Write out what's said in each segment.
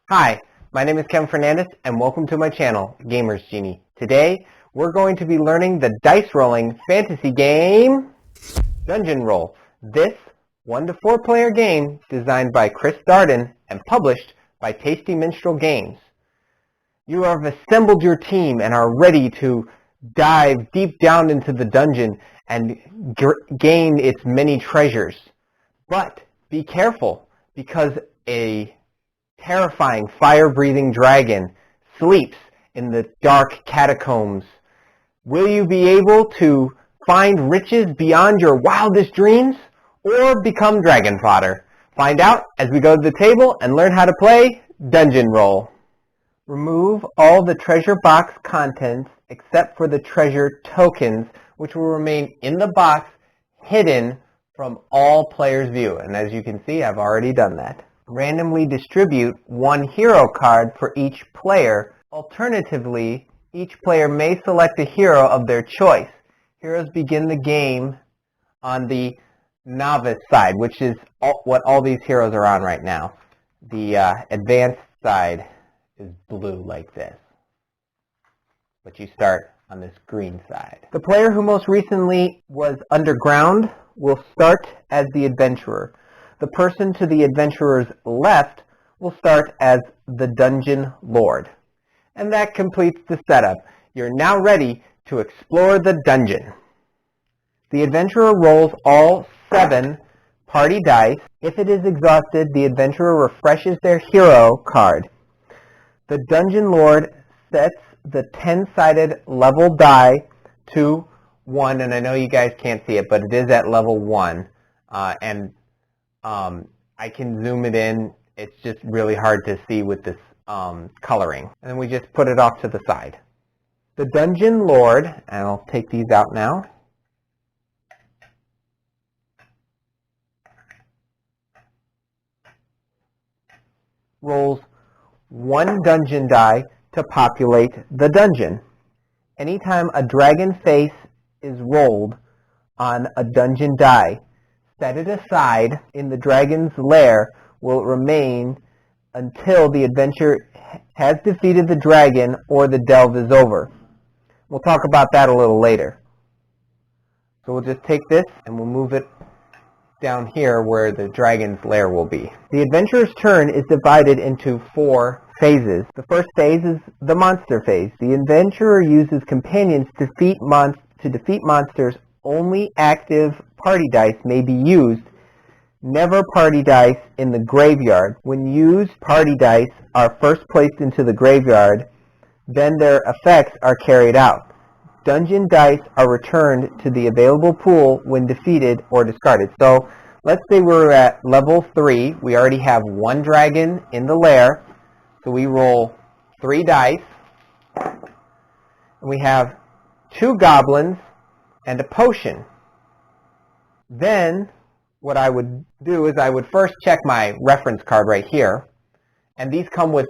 Hi, my name is Kevin Fernandez and welcome to my channel, Gamers Genie. Today we're going to be learning the dice rolling fantasy game, Dungeon Roll. This 1 to 4 player game designed by Chris Darden and published by Tasty Minstrel Games. You have assembled your team and are ready to dive deep down into the dungeon and gain its many treasures. But be careful, because a terrifying fire-breathing dragon sleeps in the dark catacombs. Will you be able to find riches beyond your wildest dreams, or become dragon fodder? Find out as we go to the table and learn how to play Dungeon Roll. Remove all the treasure box contents except for the treasure tokens, which will remain in the box hidden from all players' view. And as you can see, I've already done that. Randomly distribute 1 hero card for each player. Alternatively, each player may select a hero of their choice. Heroes begin the game on the novice side, which is what all these heroes are on right now. The advanced side is blue like this, but you start on this green side. The player who most recently was underground will start as the adventurer. The person to the adventurer's left will start as the Dungeon Lord. And that completes the setup. You're now ready to explore the dungeon. The adventurer rolls all 7 party dice. If it is exhausted, the adventurer refreshes their hero card. The Dungeon Lord sets the 10-sided level die to 1, and I know you guys can't see it, but it is at level 1. I can zoom it in. It's just really hard to see with this coloring. And then we just put it off to the side. The Dungeon Lord, and I'll take these out now. Rolls 1 dungeon die to populate the dungeon. Anytime a dragon face is rolled on a dungeon die, set it aside in the dragon's lair will remain until the adventurer has defeated the dragon or the delve is over. We'll talk about that a little later. So we'll just take this and we'll move it down here where the dragon's lair will be. The adventurer's turn is divided into 4 phases. The first phase is the monster phase. The adventurer uses companions to defeat monsters. Only active party dice may be used. Never party dice in the graveyard. When used, party dice are first placed into the graveyard, then their effects are carried out. Dungeon dice are returned to the available pool when defeated or discarded. So let's say we're at level 3. We already have 1 dragon in the lair. So we roll 3 dice. And we have 2 goblins and a potion. Then what I would do is I would first check my reference card right here, and these come with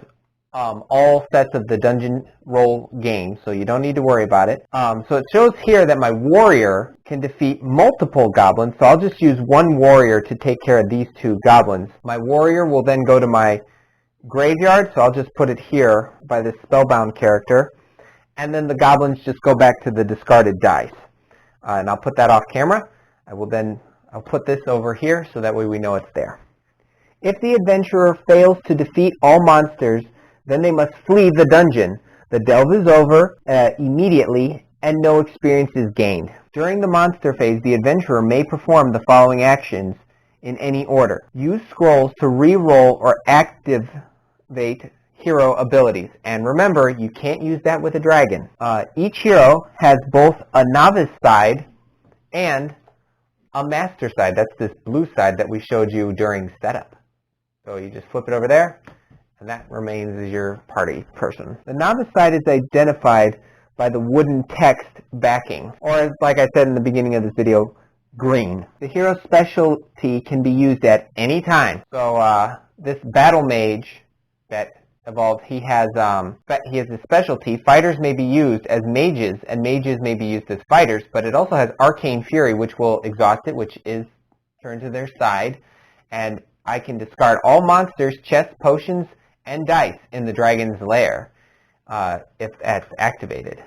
all sets of the Dungeon Roll game, so you don't need to worry about it. So it shows here that my warrior can defeat multiple goblins, so I'll just use 1 warrior to take care of these 2 goblins. My warrior will then go to my graveyard, so I'll just put it here by this spellbound character, and then the goblins just go back to the discarded dice. And I'll put that off camera. I'll put this over here so that way we know it's there. If the adventurer fails to defeat all monsters, then they must flee the dungeon. The delve is over immediately and no experience is gained. During the monster phase, the adventurer may perform the following actions in any order. Use scrolls to re-roll or activate hero abilities. And remember, you can't use that with a dragon. Each hero has both a novice side and a master side. That's this blue side that we showed you during setup. So you just flip it over there, and that remains as your party person. The novice side is identified by the wooden text backing, or like I said in the beginning of this video, green. The hero specialty can be used at any time. So this battle mage that evolved, he has a specialty. Fighters may be used as mages, and mages may be used as fighters, but it also has Arcane Fury, which will exhaust it, which is turned to their side, and I can discard all monsters, chests, potions, and dice in the dragon's lair if that's activated.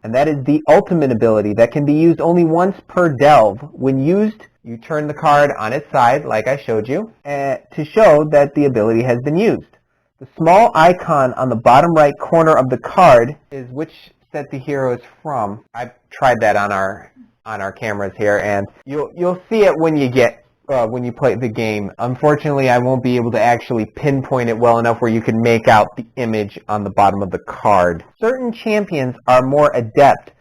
And that is the ultimate ability that can be used only once per delve. When used, you turn the card on its side, like I showed you, to show that the ability has been used. The small icon on the bottom right corner of the card is which set the hero is from. I've tried that on our cameras here, and you'll see it when you play the game. Unfortunately, I won't be able to actually pinpoint it well enough where you can make out the image on the bottom of the card. Certain champions are more adept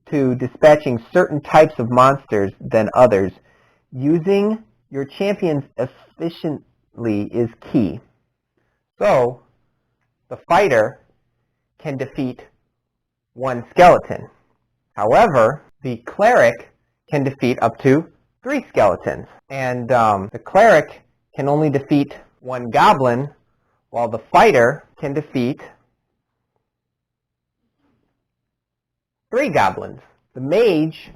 to dispatching certain types of monsters than others. Using your champions efficiently is key. So, the fighter can defeat one skeleton. However, the cleric can defeat up to 3 skeletons. And the cleric can only defeat 1 goblin, while the fighter can defeat 3 goblins. The mage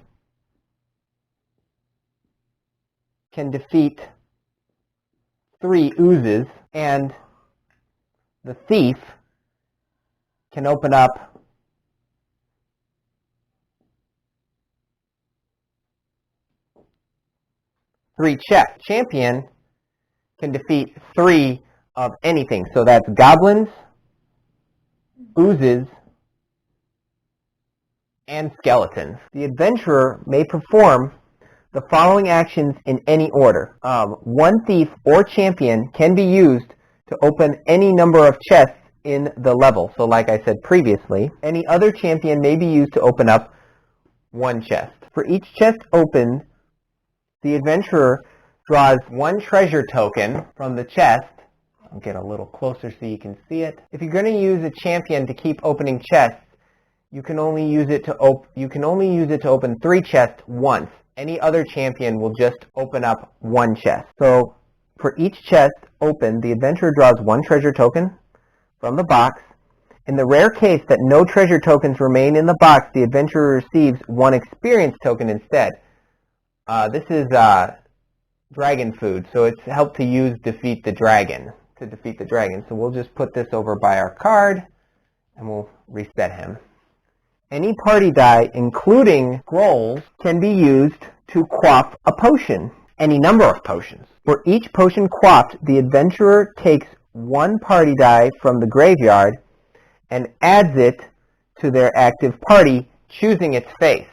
can defeat 3 oozes, and the thief can open up 3 chests. Champion can defeat 3 of anything. So that's goblins, oozes, and skeletons. The adventurer may perform the following actions in any order. 1 thief or champion can be used to open any number of chests in the level. So like I said previously, any other champion may be used to open up 1 chest. For each chest opened, the adventurer draws 1 treasure token from the chest. I'll get a little closer so you can see it. If you're going to use a champion to keep opening chests, you can only use it to open 3 chests once. Any other champion will just open up 1 chest. So for each chest opened, the adventurer draws 1 treasure token from the box. In the rare case that no treasure tokens remain in the box, the adventurer receives 1 experience token instead. This is dragon food, so it's helped to defeat the dragon. So we'll just put this over by our card, and we'll reset him. Any party die, including scrolls, can be used to quaff a potion. Any number of potions. For each potion quaffed, the adventurer takes 1 party die from the graveyard and adds it to their active party, choosing its face.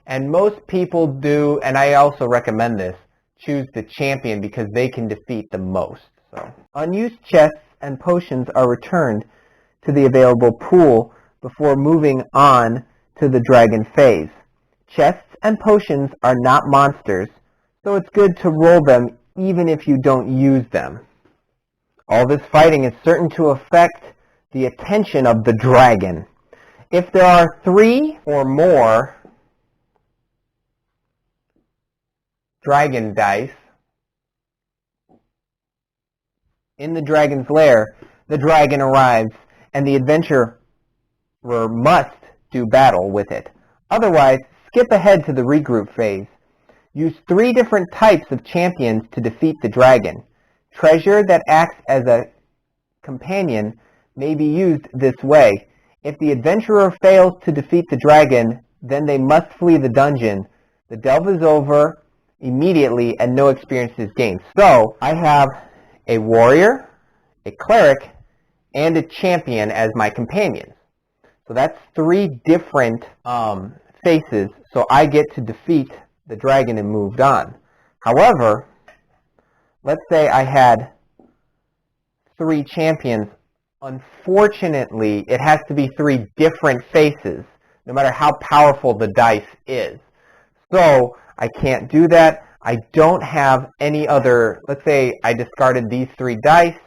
And most people do, and I also recommend this, choose the champion because they can defeat the most. So, unused chests and potions are returned to the available pool before moving on to the dragon phase. Chests and potions are not monsters, so it's good to roll them even if you don't use them. All this fighting is certain to affect the attention of the dragon. If there are 3 or more dragon dice in the dragon's lair, the dragon arrives, and the adventurer must do battle with it. Otherwise, skip ahead to the regroup phase. Use 3 different types of champions to defeat the dragon. Treasure that acts as a companion may be used this way. If the adventurer fails to defeat the dragon, then they must flee the dungeon. The delve is over immediately and no experience is gained. So, I have a warrior, a cleric, and a champion as my companions. So that's 3 different faces, so I get to defeat the dragon and moved on. However, let's say I had 3 champions. Unfortunately, it has to be 3 different faces, no matter how powerful the dice is. So, I can't do that. I don't have any other, let's say I discarded these 3 dice.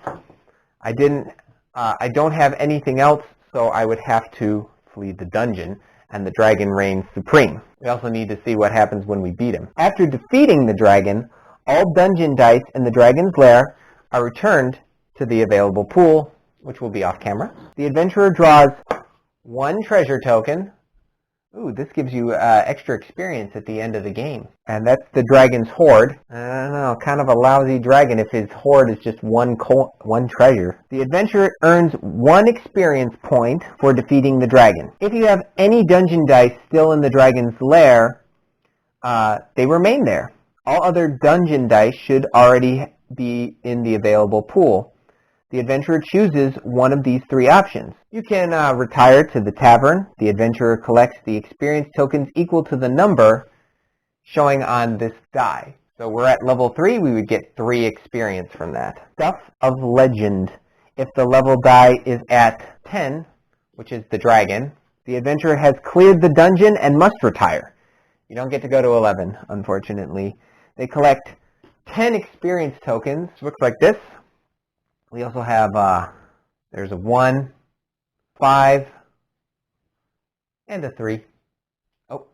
I don't have anything else, so I would have to flee the dungeon, and the dragon reigns supreme. We also need to see what happens when we beat him. After defeating the dragon, all dungeon dice in the dragon's lair are returned to the available pool, which will be off camera. The adventurer draws 1 treasure token. Ooh, this gives you extra experience at the end of the game. And that's the dragon's hoard. I don't know, kind of a lousy dragon if his hoard is just one treasure. The adventurer earns 1 experience point for defeating the dragon. If you have any dungeon dice still in the dragon's lair, they remain there. All other dungeon dice should already be in the available pool. The adventurer chooses one of these 3 options. You can retire to the tavern. The adventurer collects the experience tokens equal to the number showing on this die. So we're at level 3, we would get 3 experience from that. Stuff of Legend. If the level die is at 10, which is the dragon, the adventurer has cleared the dungeon and must retire. You don't get to go to 11, unfortunately. They collect 10 experience tokens. Looks like this. We also have, there's a 1, 5, and a 3. Oh,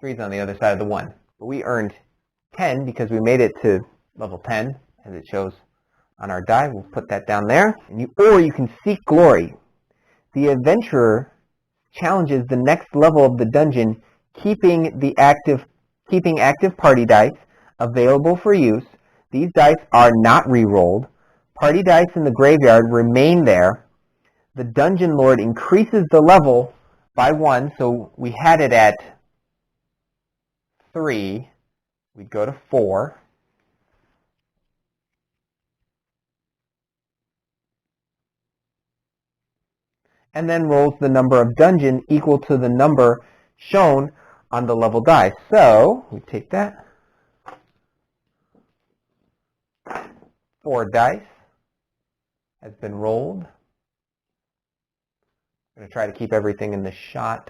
3's on the other side of the 1. But we earned 10 because we made it to level 10, as it shows on our die. We'll put that down there. Or you can seek glory. The adventurer challenges the next level of the dungeon, keeping active party dice available for use. These dice are not re-rolled. Party dice in the graveyard remain there. The dungeon lord increases the level by 1, so we had it at 3. We'd go to 4. And then rolls the number of dungeon equal to the number shown on the level die. So we take that. 4 dice has been rolled. I'm going to try to keep everything in the shot.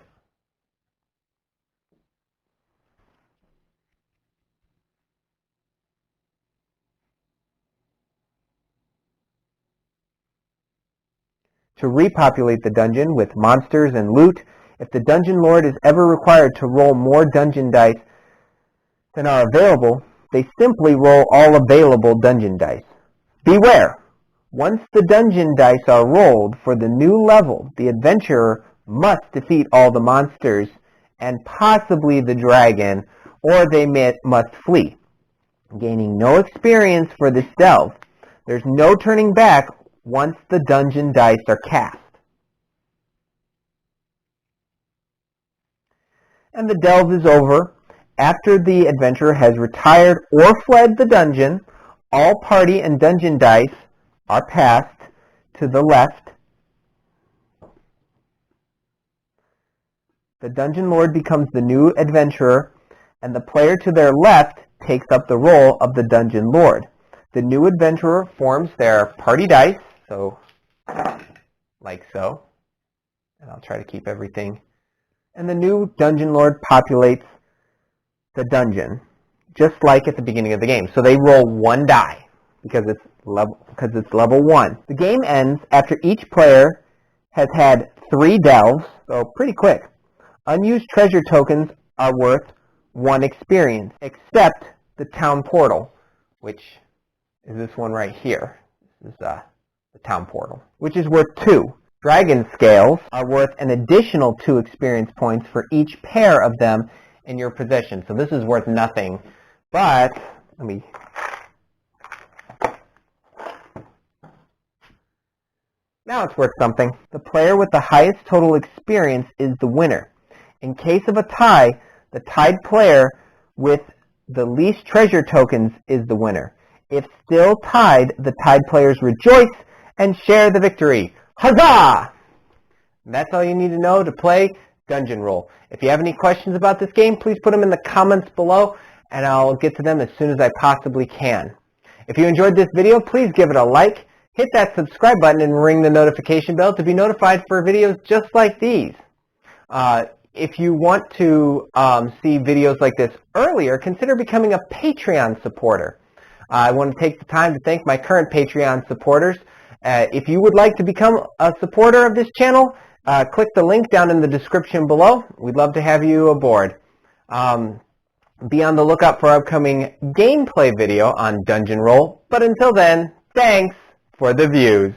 To repopulate the dungeon with monsters and loot, if the dungeon lord is ever required to roll more dungeon dice than are available, they simply roll all available dungeon dice. Beware! Once the dungeon dice are rolled for the new level, the adventurer must defeat all the monsters and possibly the dragon, or they must flee, gaining no experience for this delve. There's no turning back once the dungeon dice are cast. And the delve is over. After the adventurer has retired or fled the dungeon, all party and dungeon dice are passed to the left. The dungeon lord becomes the new adventurer, and the player to their left takes up the role of the dungeon lord. The new adventurer forms their party dice, so like so. And I'll try to keep everything. And the new dungeon lord populates the dungeon, just like at the beginning of the game. So they roll 1 die because it's level 1. The game ends after each player has had 3 delves, so pretty quick. Unused treasure tokens are worth 1 experience, except the town portal, which is this one right here. This is the town portal, which is worth 2. Dragon scales are worth an additional 2 experience points for each pair of them in your possession. So this is worth nothing, but let me... Now it's worth something. The player with the highest total experience is the winner. In case of a tie, the tied player with the least treasure tokens is the winner. If still tied, the tied players rejoice and share the victory. Huzzah! That's all you need to know to play Dungeon Roll. If you have any questions about this game, please put them in the comments below, and I'll get to them as soon as I possibly can. If you enjoyed this video, please give it a like, hit that subscribe button, and ring the notification bell to be notified for videos just like these. If you want to see videos like this earlier, consider becoming a Patreon supporter. I want to take the time to thank my current Patreon supporters. If you would like to become a supporter of this channel, click the link down in the description below. We'd love to have you aboard. Be on the lookout for our upcoming gameplay video on Dungeon Roll. But until then, thanks for the views.